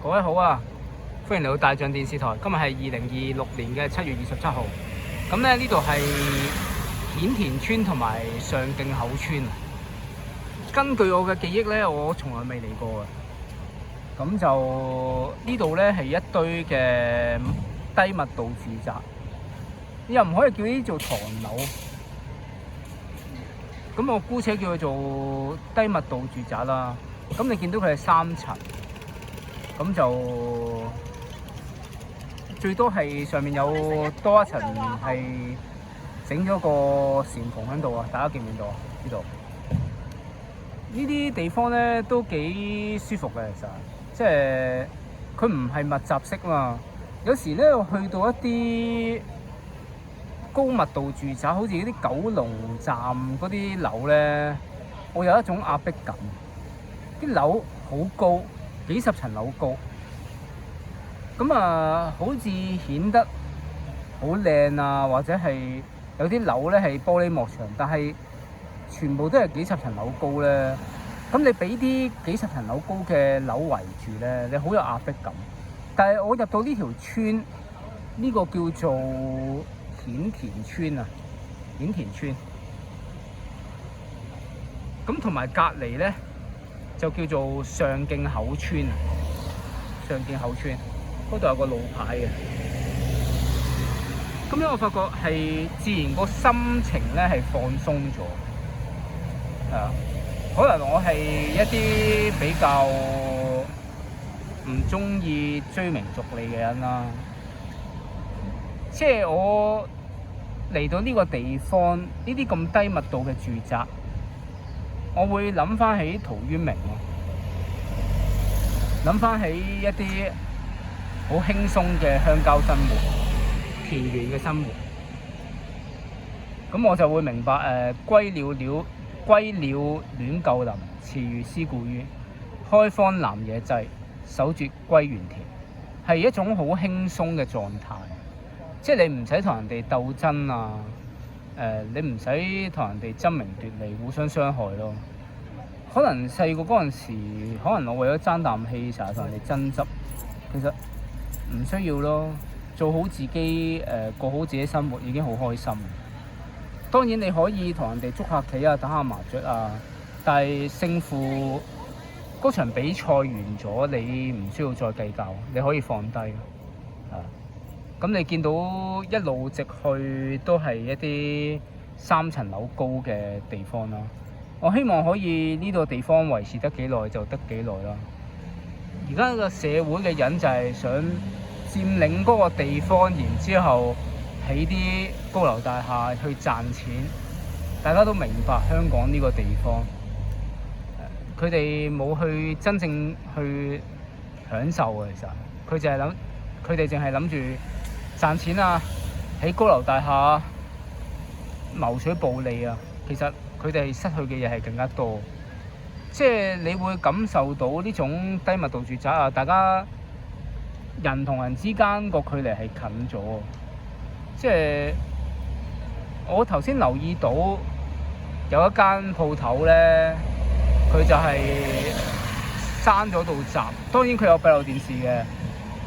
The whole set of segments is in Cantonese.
各位好啊，歡迎嚟到大象電視台。今日係2026年嘅7月27號。咁咧呢度係顯田村同埋上徑口村。根據我嘅記憶咧，我從來未嚟過嘅。咁就呢度咧係一堆嘅低密度住宅，又唔可以叫呢啲做唐樓。咁我姑且叫佢做低密度住宅啦。咁你見到佢係3層。咁就最多係上面有多一層係整咗個禪蓬喺度啊！大家見唔見到啊？呢度呢啲地方咧都幾舒服嘅，其實即係佢唔係密集式嘛。有時咧我去到一啲高密度住宅，好似嗰啲九龍站嗰啲樓咧，我有一種壓迫感。啲樓好高。幾十層樓高，咁好似顯得好靚啊，或者係有啲樓咧係玻璃幕牆，但係全部都係幾十層樓高咧。咁你俾啲幾十層樓高嘅樓圍住咧，你好有壓迫感。但係我入到呢條村，呢個叫做顯田村啊，顯田村。咁同埋隔離咧，就叫做上徑口村，上徑口村嗰度有個路牌嘅。咁樣我發覺係自然個心情咧係放鬆咗，係啊。可能我係一啲比較唔中意追名逐利嘅人啦，即係我嚟到呢個地方，呢啲咁低密度嘅住宅。我會諗翻起陶淵明咯，諗翻起一啲好輕鬆嘅鄉郊生活、田園嘅生活。咁我就會明白歸鳥戀舊林，池魚思故淵。開荒南野際，手絕歸園田。係一種好輕鬆嘅狀態，即係你唔使同人哋鬥爭啊。你唔使同人哋爭名奪利，互相傷害咯。可能細個嗰陣時，可能我為咗爭啖氣，成日同人哋爭執，其實唔需要咯。做好自己，過好自己生活已經好開心。當然你可以同人哋捉下棋啊，打下麻雀啊，但係勝負嗰場比賽完咗，你唔需要再計較，你可以放低。咁你見到一路直去都係一啲3層樓高嘅地方啦。我希望可以呢個地方維持得幾耐就得幾耐啦。而家個社會嘅人就係想佔領嗰個地方，然之後起啲高樓大廈去賺錢。大家都明白香港呢個地方，佢哋冇去真正去享受嘅。其實佢哋淨係諗住賺錢啊，喺高樓大廈謀取暴利啊。其實佢哋失去嘅嘢係更加多，即係你會感受到呢種低密度住宅啊，大家人同人之間個距離係近咗。即係我頭先留意到有一間鋪頭咧，佢就係閂咗道閘，當然佢有閉路電視嘅，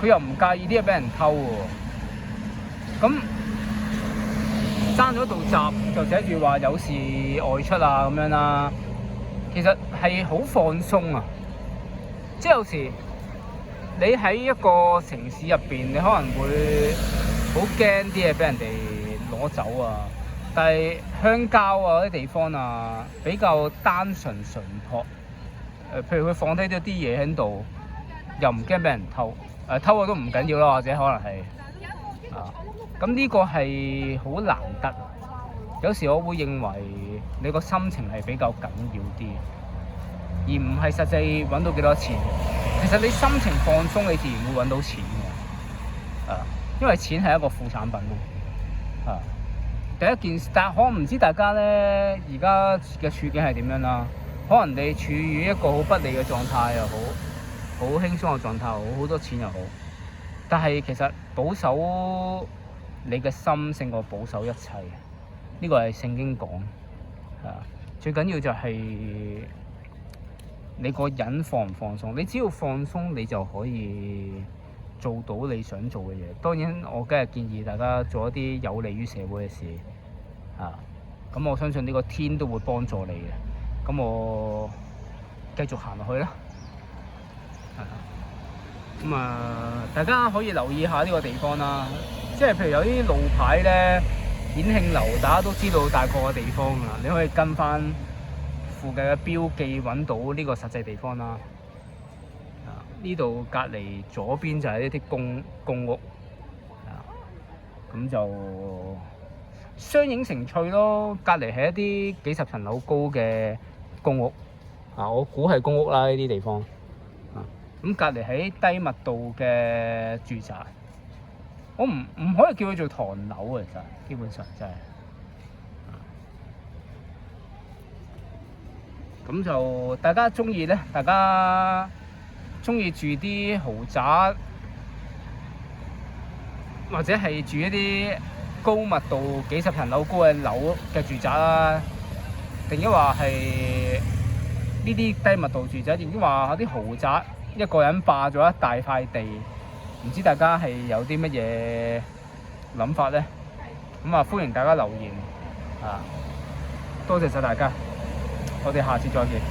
佢又唔介意啲嘢俾人偷喎。咁閂咗道閘就寫住話有事外出啊咁樣啦。其實係好放鬆啊，即係有時你喺一個城市入邊，你可能會好驚啲嘢俾人哋攞走啊。但係鄉郊啊啲地方啊比較單純淳樸，譬如佢放低咗啲嘢喺度，又唔驚俾人偷，偷咗都唔緊要啦，或者可能係咁呢個係好難得。有時我會認為你個心情係比較緊要啲，而唔係實際揾到幾多錢。其實你心情放鬆，你自然會揾到錢嘅。因為錢係一個副產品咯。第一件事，但可能唔知大家咧而家嘅處境係點樣啦？可能你處於一個好不利嘅狀態又好，好輕鬆嘅狀態又好，好多錢又好。但係其實保守你嘅心勝過保守一切，呢個係聖經講。最緊要就係你個人放唔放鬆？你只要放鬆，你就可以做到你想做嘅嘢。當然，我梗係建議大家做一啲有利於社會嘅事啊。咁我相信呢個天都會幫助你嘅。咁我繼續行落去啦。咁大家可以留意下呢個地方啦。即係譬如有啲路牌咧，顯慶樓，大家都知道大概嘅地方啊。你可以跟翻附近嘅標記揾到呢個實際地方啦。呢度隔離左邊就係一啲公屋，咁就相映成趣咯。隔離係一啲幾十層樓高嘅公屋，我估係公屋啦呢啲地方。咁隔離喺低密度嘅住宅，我唔可以叫佢做唐樓啊，其實基本上真係。咁就大家中意咧，大家中意住啲豪宅，或者係住一啲高密度幾十層樓高嘅樓嘅住宅啦，定抑話係呢啲低密度住宅，定抑話啲豪宅一個人霸咗一大塊地，唔知大家係有啲乜嘢諗法咧？咁歡迎大家留言啊！多謝晒大家，我哋下次再見。